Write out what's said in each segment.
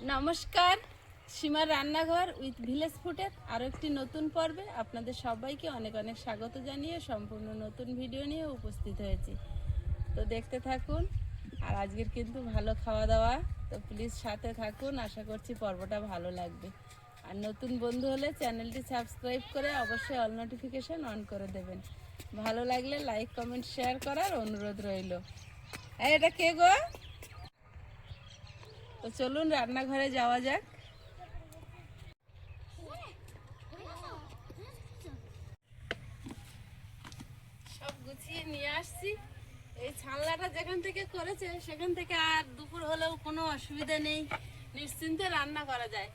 নমস্কার, সীমার রান্নাঘর উইথ ভিলেজ ফুডের আরও একটি নতুন পর্বে আপনাদের সবাইকে অনেক অনেক স্বাগত জানিয়ে সম্পূর্ণ নতুন ভিডিও নিয়ে উপস্থিত হয়েছি। তো দেখতে থাকুন, আর আজকের কিন্তু ভালো খাওয়া দাওয়া, তো প্লিজ সাথে থাকুন। আশা করছি পর্বটা ভালো লাগবে। আর নতুন বন্ধু হলে চ্যানেলটি সাবস্ক্রাইব করে অবশ্যই অল নোটিফিকেশান অন করে দেবেন। ভালো লাগলে লাইক কমেন্ট শেয়ার করার অনুরোধ রইল। এটা কে গো? তো চলুন রান্নাঘরে যাওয়া যাক। সব গুছিয়ে নিয়ে আসছি। এই ছানলাটা যেখান থেকে করেছে সেখান থেকে আর দুপুর হলেও কোনো অসুবিধা নেই, নিশ্চিন্তে রান্না করা যায়।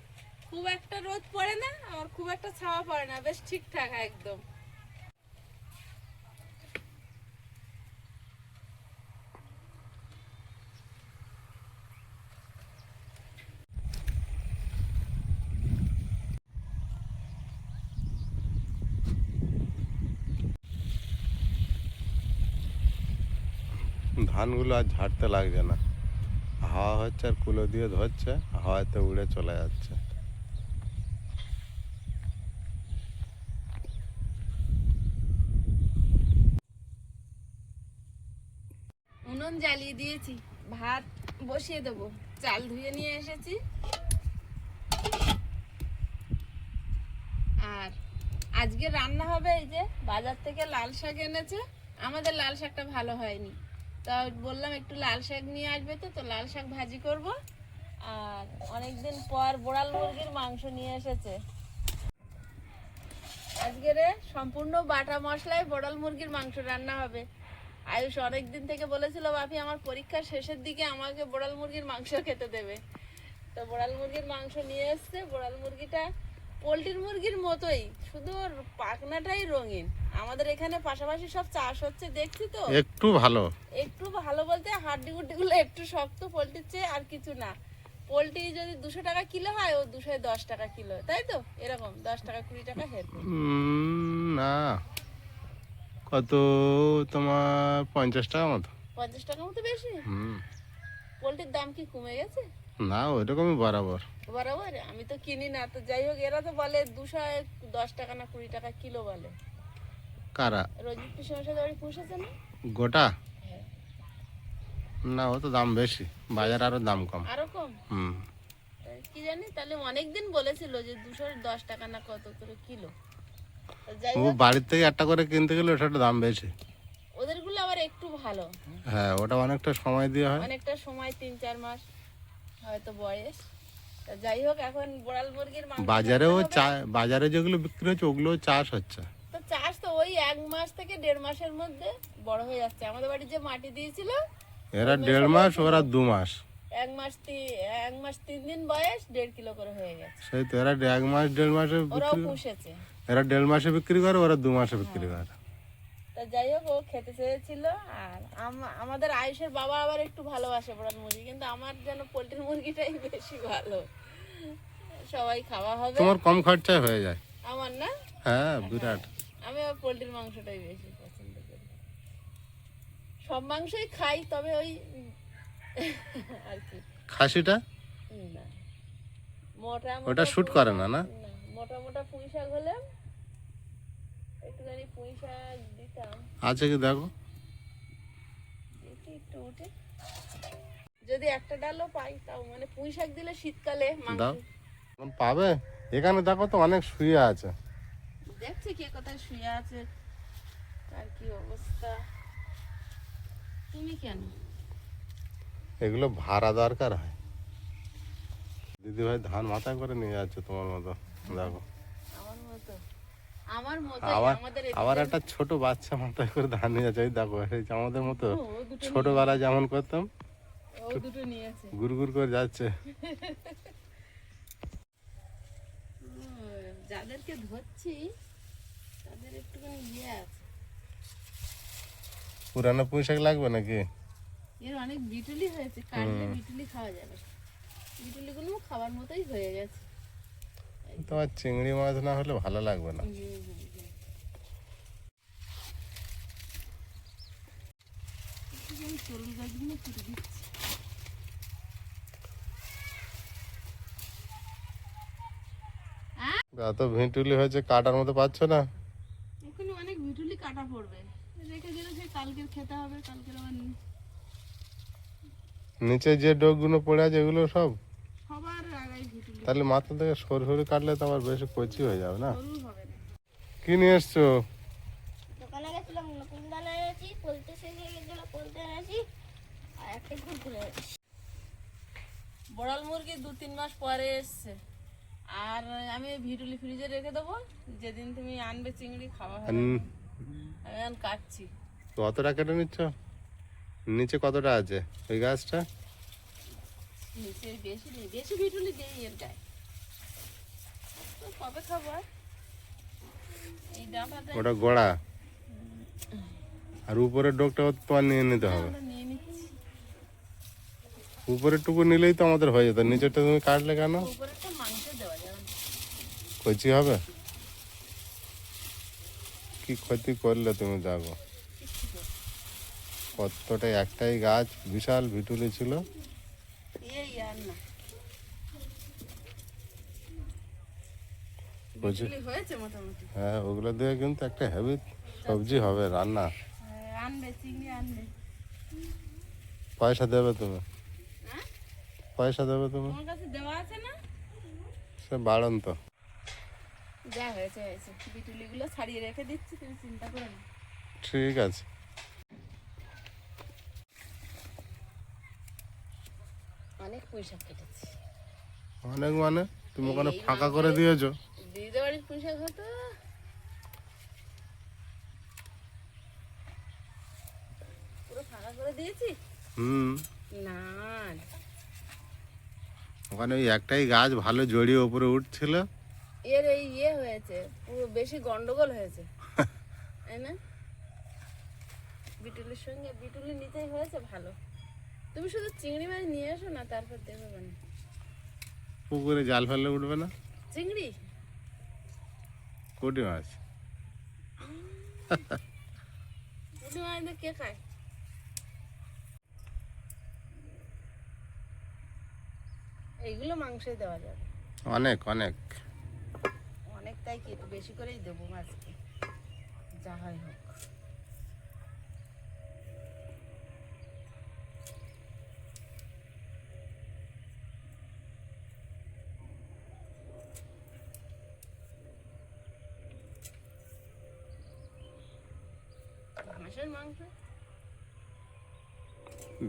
খুব একটা রোদ পড়ে না, আর খুব একটা ছাওয়া পড়ে না, বেশ ঠিকঠাক একদম। ধানগুলো আর ঝাড়তে লাগছে না, হাওয়া হচ্ছে আর কুলো দিয়ে ধরছে, হাওয়াতে উড়ে চলে যাচ্ছে। উনুন জ্বালিয়ে দিয়েছি, ভাত বসিয়ে দেবো। চাল ধুয়ে নিয়ে এসেছি। আর আজকে রান্না হবে, এই যে বাজার থেকে লাল শাক এনেছে। আমাদের লাল শাকটা ভালো হয়নি, তো বললাম একটু লাল শাক নিয়ে আসবে। তো লাল শাক ভাজি করব। আর অনেকদিন পর বোড়াল মুরগির মাংস নিয়ে এসেছে। আজকের সম্পূর্ণ বাটা মশলায় বোড়াল মুরগির মাংস রান্না হবে। আয়ুষ অনেকদিন থেকে বলেছিল, বাপি আমার পরীক্ষার শেষের দিকে আমাকে বোড়াল মুরগির মাংস খেতে দেবে। তো বোড়াল মুরগির মাংস নিয়ে এসছে। বোড়াল মুরগিটা পোলট্রির মুরগির মতোই, শুধু ওর পাখনাটাই রঙিন। আমাদের এখানে পাশাপাশি সব চাষ হচ্ছে দেখছি, তো একটু ভালো, একটু ভালো বলতে হাড্ডি গুড্ডিগুলো একটু শক্ত পোলট্রির চেয়ে, আর কিছু না। পোলট্রি যদি 200 টাকা কিলো হয়, ও 210 টাকা কিলো, তাই তো? এরকম 10 টাকা 20 টাকা হেরবে। না কত, তোমার 50 টাকা মতো। 50 টাকা মতো বেশি? পোলট্রির দাম কি কমে গেছে? না, ওইরকমই বরাবর। বরাবর? আমি তো কিনি না। তো যাই হোক, এরা তো বলে 210 টাকা না 20 টাকা কিলো বলে। কারা? রোজিত পিসমশাই বাড়ি পুষেছে না গোটা? না, ও তো দাম বেশি, বাজার আরো দাম কম। আরো কম? কি জানি, তাহলে অনেকদিন বলেছিল যে 210 টাকা না কত করে কিলো। যাই ও হোক, বাড়ির থেকে একটা করে কিনতে গেলে ওটার দাম বেশি। ওদেরগুলো আবার একটু ভালো। হ্যাঁ, ওটা অনেকটা সময় দিয়ে হয়, অনেকটা সময়, 3-4 মাস হয়তো বয়স। যাই হোক, এখন বোড়াল মুরগির মাংস বাজারেও রান্না হবে। বাজারে যেগুলো বিক্রি হচ্ছে ওগুলো চাষ হচ্ছে। তো চাষ তো ওই 1 মাস থেকে 1.5 মাসের মধ্যে বড় হয়ে যাচ্ছে। আমাদের বাড়ি যে মাটি দিয়েছিল, এরা 1.5 মাস, ওরা 2 মাস। 1 মাস 3 দিন বয়স 1.5 কিলো করে হয়ে গেছে। সেই তো, এরা 1 মাস 1.5 মাসে ওরাও বিক্রি, পুষেছে। এরা 1.5 মাসে বিক্রি করে, ওরা 2 মাসে বিক্রি করে। তা যাই হোক, ও খেতে চেয়েছিল। আর আমাদের আয়ুষের বাবা আবার একটু ভালোবাসে বোড়াল মুরগি, কিন্তু আমার যেন পোলট্রির মুরগিটাই বেশি ভালো। সবাই খাওয়া হবে। তোমার কম খরচায় হয়ে যায়। আমার না? হ্যাঁ, বিরাট। আমি আবার পোলট্রির মাংসটাই বেশি পছন্দ করি। সব মাংসই খাই, তবে ওই আর কি, খাসিটা না, মোটা ওটা মোটা শুট করে না, না? মোটা মোটা পুঁই শাক হলে একটুখানি পুঁই শাক দিতাম। আছে কি দেখো, একটু উঠে যদি একটা ডালও পাই, তাও মানে পুঁই শাক দিলে শীতকালে মাংস দাও, পাবে। এখানে দেখো তো অনেক শুয়ে আছে। দেখছি কে কোথায় শুয়ে আছে, আর কি অবস্থা। তুমি কেন? এগুলো ভাড়া দরকার হয়। দিদি ভাই ধান মাথায় করে নিয়ে যাচ্ছে তোমার মতো, দেখো। আমার মতো? আমার মতো আমাদের আবার একটা ছোট বাচ্চা মাথায় করে ধান নিয়ে যাচ্ছে, ওই দেখো, এই যে আমাদের মতো ও দুটো ছোটবেলায় যেমন করতাম, ও দুটো নিয়েছে। গুড় গুড় করে যাচ্ছে। যাদেরকে ধরছি তাদের একটুখানি ইয়ে আছে। পুরানো পুঁই শাক লাগবে নাকি? এর অনেক বিটুলি হয়েছে, কাটলে বিটুলি খাওয়া যাবে। বিটুলিগুলো খাবার মতোই হয়ে গেছে। তোমার চিংড়ি মাছ না হলে ভালো লাগবে না। চুল গাছগুলো কেটে দিচ্ছি। এত ভিঁটুলি হয়েছে, কাটার মতো পাচ্ছ না? এখানে অনেক ভিটুলি কাটা পড়বে, রেখে দিলে সে কালকের খেতে হবে, কালকের আবার নিচে যে ডোকগুলো পড়ে আছে এগুলো সব সবার আগায় ভিটুলি। তাহলে মাথা থেকে সরু সরু কাটলে তো আবার বেশি কচি হয়ে যাবে না? সরু হবে না। কি নিয়ে এসছো? দোকানে গেছিলাম, নতুন দানা এনেছি, পোলতে শেষ হয়ে গেছিল, পোলতে এনেছি আর একটা কুরকুরে এনেছি। বড়াল মুরগি 2-3 মাস পরে এসছে, আর আমি ভিটুলি ফ্রিজে রেখে দেবো, যেদিন তুমি আনবে চিংড়ি খাওয়া হবে। আমি এখন কাটছি। কতটা কেটে নিচ্ছ? নিচে কতটা আছে ওই গাছটা? নিচে বেশি নেই, বেশি ভিটুলি দেই এর গায়ে। তো কবে খাবো আর? এই ডাঁটাটা ওটা গোড়া, আর উপরের ডোকটা তোমার নিয়ে নিতে হবে। আমরা নিয়ে নিচ্ছি। উপরের টুকু নিলেই তো আমাদের হয়ে যেত, নিচেরটা তুমি কাটলে কেন? উপরেরটা মাংস দেওয়া যাবে না। কচি হবে। কি ক্ষতি করলে তুমি দেখো, কতটা একটাই গাছ বিশাল ভিটুলি ছিল। এই আর না, কচি, ভিটুলি হয়েছে মোটামুটি। হ্যাঁ ওগুলো দিয়ে কিন্তু একটা হেভি সবজি হবে রান্না। আনবে, চিংড়ি আনবে। পয়সা দেবে তুমি? হ্যাঁ, পয়সা দেবে তুমি? তোমার কাছে দেওয়া আছে না? সে বাড়ন তো। যা হয়েছে হয়েছে, বিটুলিগুলো ছাড়িয়ে রেখে দিচ্ছি, তুমি চিন্তা করো না। ঠিক আছে। অনেক পয়সা কেটেছি। অনেক মানে তুমি ওখানে এই ফাঁকা মাঝে- করে দিয়েছো। দিদিদের বাড়ির পয়সা কত? পুরো ফাঁকা করে দিয়েছি? হুম, না, ওখানে ওই একটাই গাছ ভালো জড়িয়ে উপরে উঠছিল। এর এই হয়েছে, পুরো বেশি গন্ডগোল হয়েছে, তাই না? বিটুলির সঙ্গে বিটুলি নিতেই হয়েছে ভালো। তুমি শুধু চিংড়ি মাছ নিয়ে এসো না, তারপর দেখো কেন। পুকুরে জাল ফেললে উঠবে না? চিংড়ি কোটি মাছ। পুঁটি মাছ দিয়ে কে খায়? এইগুলো মাংসে দেওয়া যাবে অনেক অনেক। অনেক, তাই কি একটু বেশি করেই দেবো মাছকে, যা হয় হোক। হাঁসের মাংস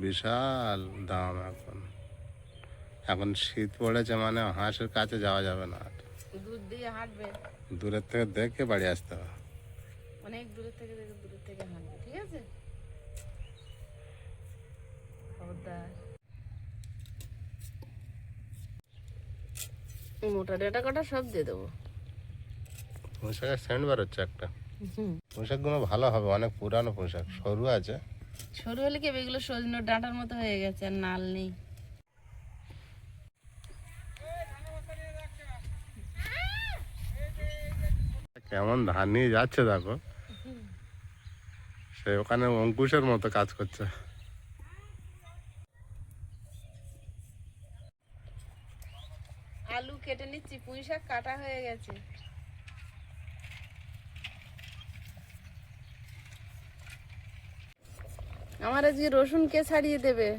বিশাল দাম এখন। এখন শীত পড়েছে মানে হাঁসের কাছে যাওয়া যাবে না আর। দুধ দিয়ে হাঁটবে, দূরের থেকে দেখে বাড়ি আসতে হবে। অনেক দূরের থেকে হাঁটবে, ঠিক আছে? খবরদার। মোটা ডেটা কটা সব দিয়ে দেবো। পোশাকের সেন্ট বেরোচ্ছে একটা। পোশাকগুলো ভালো হবে, অনেক পুরানো পোশাক, সরু আছে। সরু হলে কি এগুলো সজনের ডাঁটার মতো হয়ে গেছে, আর নাল নেই। কেমন ধান নিয়ে যাচ্ছে দেখো, সে ওখানে অঙ্কুশের মতো কাজ করছে। আলু কেটে নিচ্ছি, পুঁই শাক কাটা হয়ে গেছে। আমার আজকে রসুন কে ছাড়িয়ে দেবে?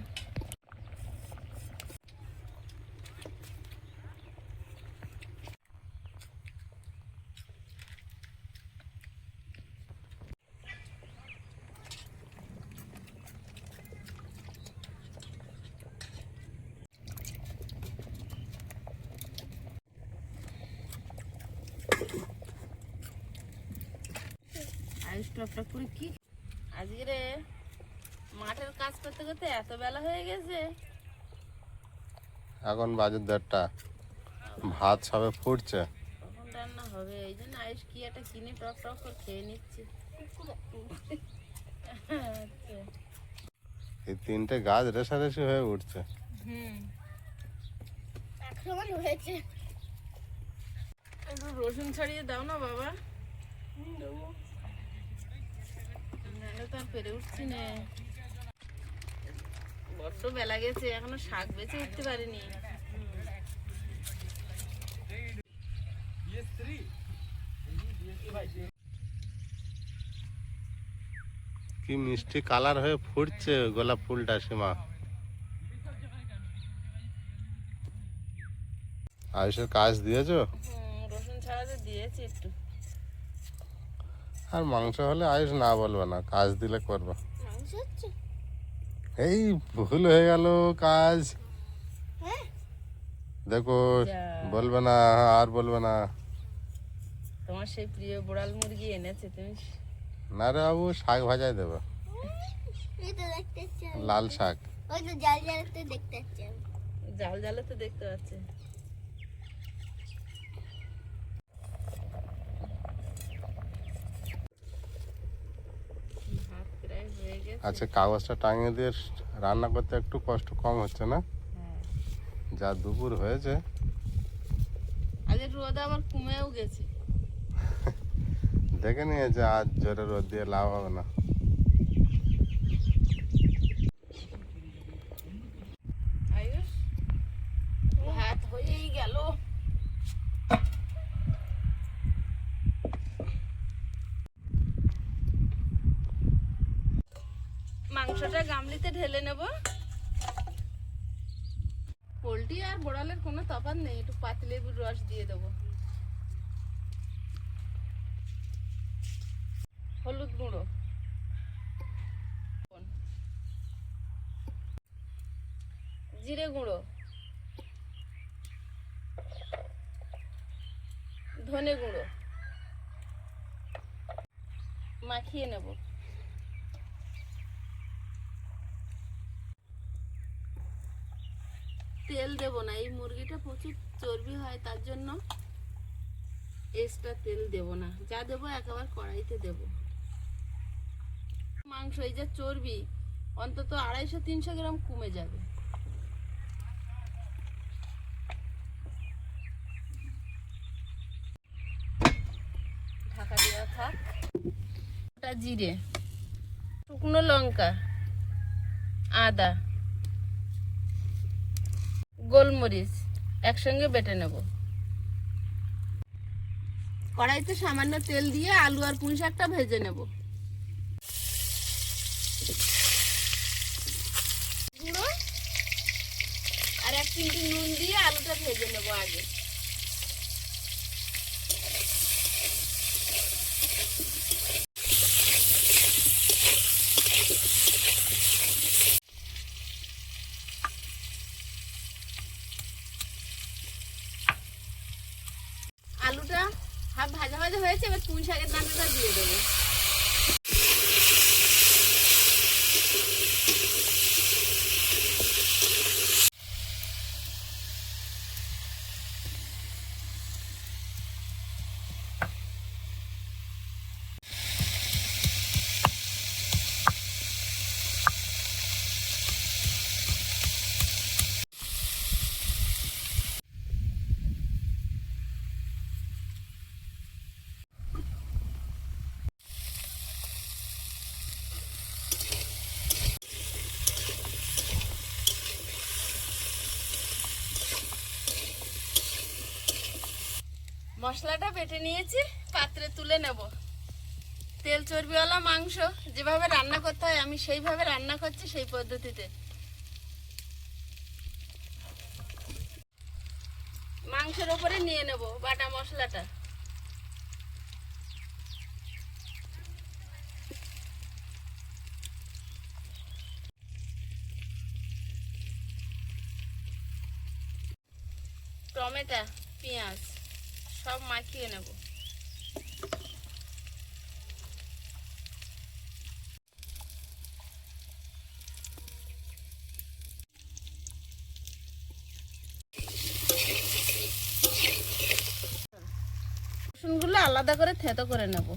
আইস টপটা করে কি আজকে রে, মাঠের কাজ করতে করতে এত বেলা হয়ে গেছে। এখন বাজে 1:30, ভাত সবে ফুটছে। কখন রান্না হবে, এই জন্য আইস কি একটা কিনে টক টক করে খেয়ে নিচ্ছি। আচ্ছা। এই 3টে গাছ রেশারেশি হয়ে উঠছে। আক্রমণ হয়েছে। একটু রসুন ছাড়িয়ে দাও না বাবা, নাহলে তো আর পেরে উঠছি না। বড্ড বেলা গেছে, এখনো শাক বেছে উঠতে পারিনি। কি মিষ্টি কালার হয়ে ফুটছে গোলাপ ফুলটা সীমা। আয়ুষের কাজ দিয়েছো? রসুন ছাড়াতে দিয়েছি একটু। আর মাংস হলে আয়ুষ না বলবে না, কাজ দিলে করবে। মাংস হচ্ছে? এই ভুল হয়ে গেল কাজ। হ্যাঁ, দেখো যা। বলবে না, আর বলবে না। তোমার সেই প্রিয় বোড়াল মুরগি এনেছে তুমি। না রে বাবু, শাক ভাজাই দেবে, এই তো দেখতে পাচ্ছি আমি। লাল শাক। ওই তো জাল জালতে দেখতে পাচ্ছি আমি। জাল জালে তো দেখতে পাচ্ছে। ভাত প্রায় হয়ে গেছে। আচ্ছা, কাগজটা টাঙিয়ে দিয়ে রান্না করতে একটু কষ্ট কম হচ্ছে না? হ্যাঁ, যা দুপুর হয়েছে। আজ রোদ আবার কমেও গেছে। দেখে নিয়েছে আজ জোরে রোদ দিয়ে লাভ হবে না। আয়ুষ, ভাত হয়েই গেল। মাংসটা গামলিতে ঢেলে নেব। পোলট্রি আর বোড়ালের কোনো তফাৎ নেই, একটু পাতিলেবুর রস দিয়ে দেবো। হলুদ গুঁড়ো, জিরে গুঁড়ো, ধনে গুঁড়ো মাখিয়ে নেব। তেল দেব না, এই মুরগিটা প্রচুর চর্বি হয়, তার জন্য এক্সট্রা তেল দেব না। যা দেবো একেবারে কড়াইতে দেব। মাংস এই যে চর্বি অন্তত 250-300 গ্রাম কমে যাবে। ঢাকা দেওয়া থাক। ওটা জিরে, শুকনো লঙ্কা, আদা, গোলমরিচ একসঙ্গে বেটে নেব। কড়াইতে সামান্য তেল দিয়ে আলু আর পুঁই শাকটা ভেজে নেব। গুঁড়ো আর 1 চিমটি নুন দিয়ে আলুটা ভেজে নেব আগে। আলুটা হাফ ভাজা ভাজা হয়েছে, এবার পুঁই শাকের দানাটা দিয়ে দেবো। মশলাটা বেটে নিয়েছি, পাত্রে তুলে নেব। তেল চর্বিওয়ালা মাংস যেভাবে রান্না করতে হয় আমি সেইভাবে রান্না করছি, সেই পদ্ধতিতে। মাংসের ওপরে নিয়ে নেব বাটা মশলাটা। টমেটো, পেঁয়াজ সব মাখিয়ে নেব। রসুনগুলো আলাদা করে থেতো করে নেব।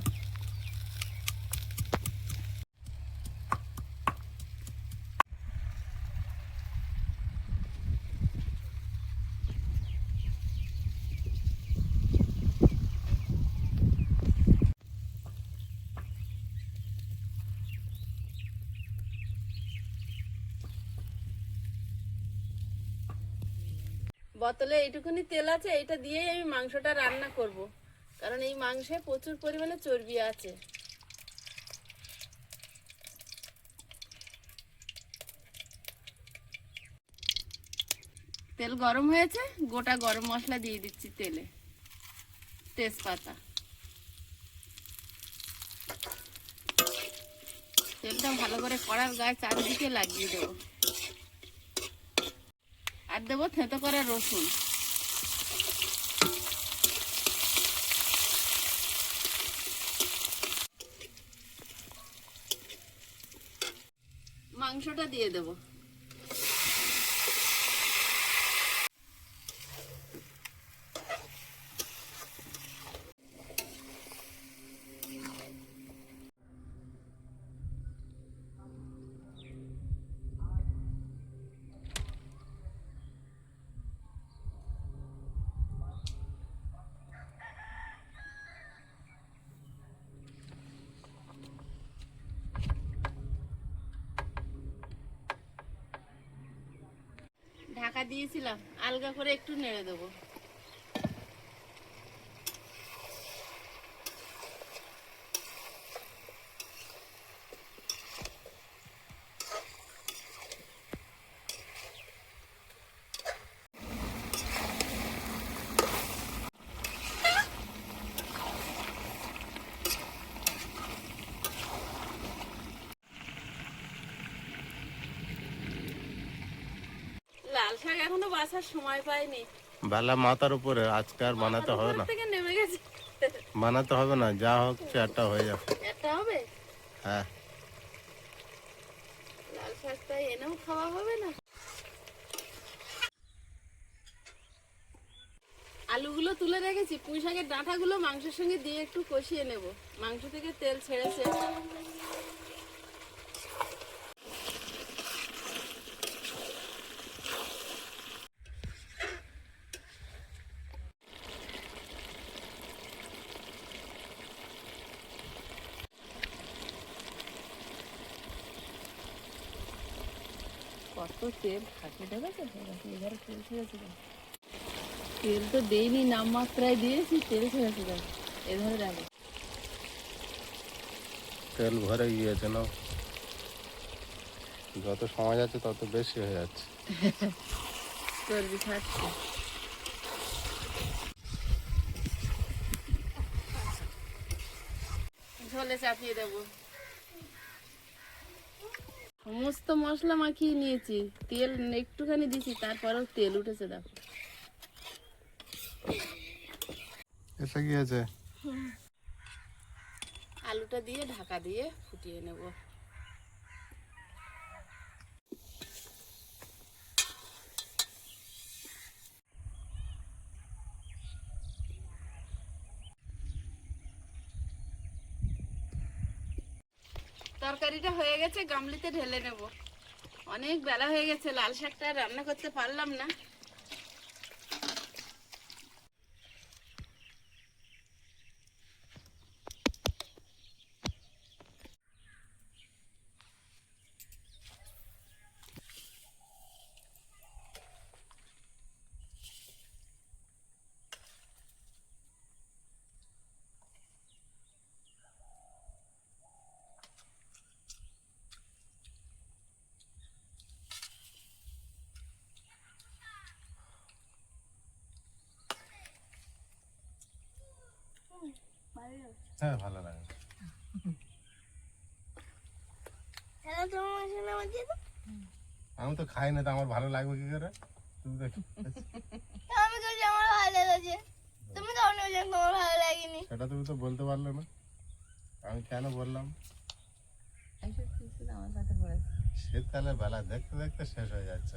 বোতলে এইটুকুনি তেল আছে, এইটা দিয়েই আমি মাংসটা রান্না করব, কারণ এই মাংসে প্রচুর পরিমাণে চর্বি আছে। তেল গরম হয়েছে, গোটা গরম মশলা দিয়ে দিচ্ছি তেলে, তেজপাতা। তেলটা ভালো করে কড়ার গায়ে চারিদিকে লাগিয়ে দেবো, আর দেবো থেঁতো করা রসুন। মাংসটা দিয়ে দেবো। ঢাকা দিয়েছিলাম, আলগা করে একটু নেড়ে দেবো। লাল শাক এখনো বাছার সময় পাইনি, বেলা মাথার উপরে, আজকে আর বানাতে হবে না, থেকে নেমে গেছে। বানাতে হবে না, যা হোক চারটা হয়ে যাবে। একটা হবে, হ্যাঁ, লাল শাকটা এনেও খাওয়া হবে না। আলুগুলো তুলে রেখেছি, পুঁই শাকের ডাঁটাগুলো মাংসের সঙ্গে দিয়ে একটু কষিয়ে নেব। মাংস থেকে তেল ছেড়েছে। কত তেল থাকে দেখেছো, এবারে তেল ছেড়েছে। তেল তো দেইনি, নামমাত্রায় দিয়েছি, তেল ছেড়েছে দেখো, এধারে দেখো। তেল ভরে গিয়েছে না, যত সময় যাচ্ছে তত বেশি হয়ে যাচ্ছে। চর্বি ছাড়ছে। ঝোলে চাপিয়ে দেবো। সমস্ত মশলা মাখিয়ে নিয়েছি, তেল একটুখানি দিছি, তারপরেও তেল উঠেছে দেখো। এসে গিয়েছে। আলুটা দিয়ে ঢাকা দিয়ে ফুটিয়ে নেব। তরকারিটা হয়ে গেছে, গামলিতে ঢেলে নেব। অনেক বেলা হয়ে গেছে, লাল শাকটা রান্না করতে পারলাম না। হ্যাঁ, ভালো লাগে। আমি তো খাই না, তো আমার ভালো লাগবে কি করে? তুমি তো আমি বলছি আমার ভালো লেগেছে, তুমি তো অন্য বলছো তোমার ভালো লাগেনি। সেটা তুমি তো বলতে পারলে না, আমি কেন বললাম? শীতকালে বেলা দেখতে দেখতে শেষ হয়ে যাচ্ছে।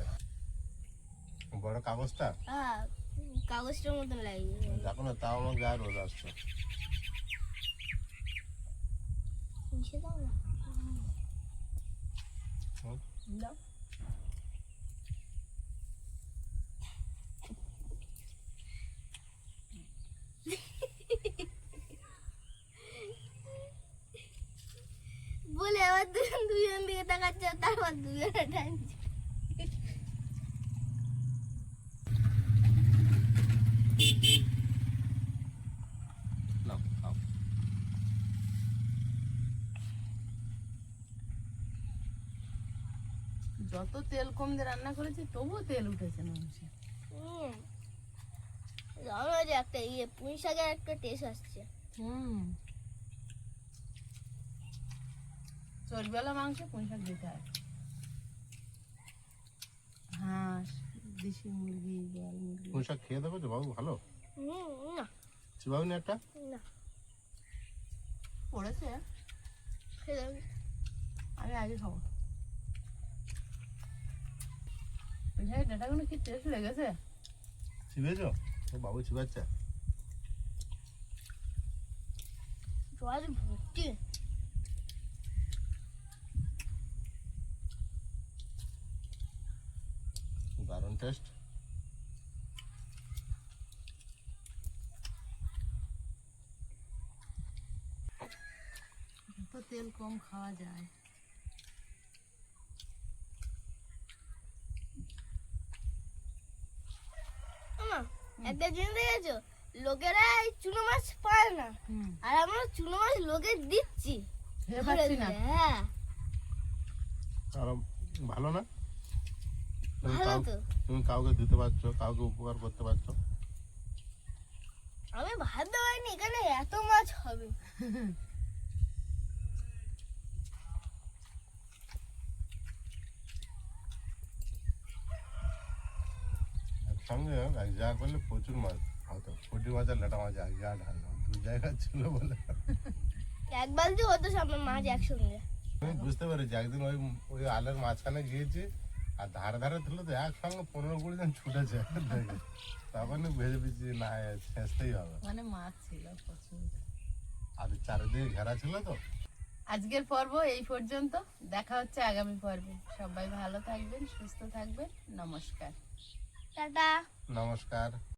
বড় কাগজটা হ্যাঁ, কাগজটার মতন লাগছে। দেখো না, তাও আমার গায়ে রোদ আসছে। মিশে দাও না। দাও। বলে আবার দুজন দিকে তাকাচ্ছে, তারপর দুজনে টানছে। যত তেল কম দিয়ে রান্না করেছি তবুও তেল উঠেছে মাংসে। জানো যে একটা পুঁই শাকের একটা টেস্ট আসছে। চর্বিওয়ালা মাংসে পুঁই শাক দিতে হয়। হাঁস, দেশি মুরগি, বোয়াল মুরগি। পুঁই শাক খেয়ে দেখো যে বাবু ভালো না চিবাবি না একটা? না পড়েছে, খেলাম আমি আগে খাবো। পুঁই শাকের ডাঁটাগুলো কি টেস্ট লেগেছে। চিবেছো? ও বাবু চিবাচ্ছে। জল ভর্তি। দারুণ টেস্ট। তো তেল কম খাওয়া যায়। আমা একটা জিনিস দেখেছো, লোকেরা এই চুনো মাছ পায় না, আর আমরা চুনো মাছ লোকে দিচ্ছি। খেয়ে পাচ্ছি না। হ্যাঁ আর ভালো না? তুমি ভালো তো। তুমি কাউকে দিতে পারছো, কাউকে উপকার করতে পারছো। আমি ভাবতে পারিনি এখানে এত মাছ হবে। একসঙ্গে এক জায়গা করলে প্রচুর মাছ হতো। পুঁটি মাছ আর লেটা মাছ এক জায়গা ঢাললাম, দু জায়গা ছিল বলে এক বালতি হতো সামনে মাছ একসঙ্গে। আমি বুঝতে পেরেছি। একদিন ওই ওই আলের মাঝখানে গিয়েছি, আর ধারে ধারে ছিল তো একসঙ্গে 15-20 জন ছুটেছে দেখে। তখনই ভেজে পেয়েছি না শেষতেই হবে। মানে মাছ ছিল প্রচুর। আর চারিদিকে ঘেরা ছিল তো। আজকের পর্ব এই পর্যন্ত, দেখা হচ্ছে আগামী পর্বে। সবাই ভালো থাকবেন, সুস্থ থাকবেন। নমস্কার। টাটা। নমস্কার।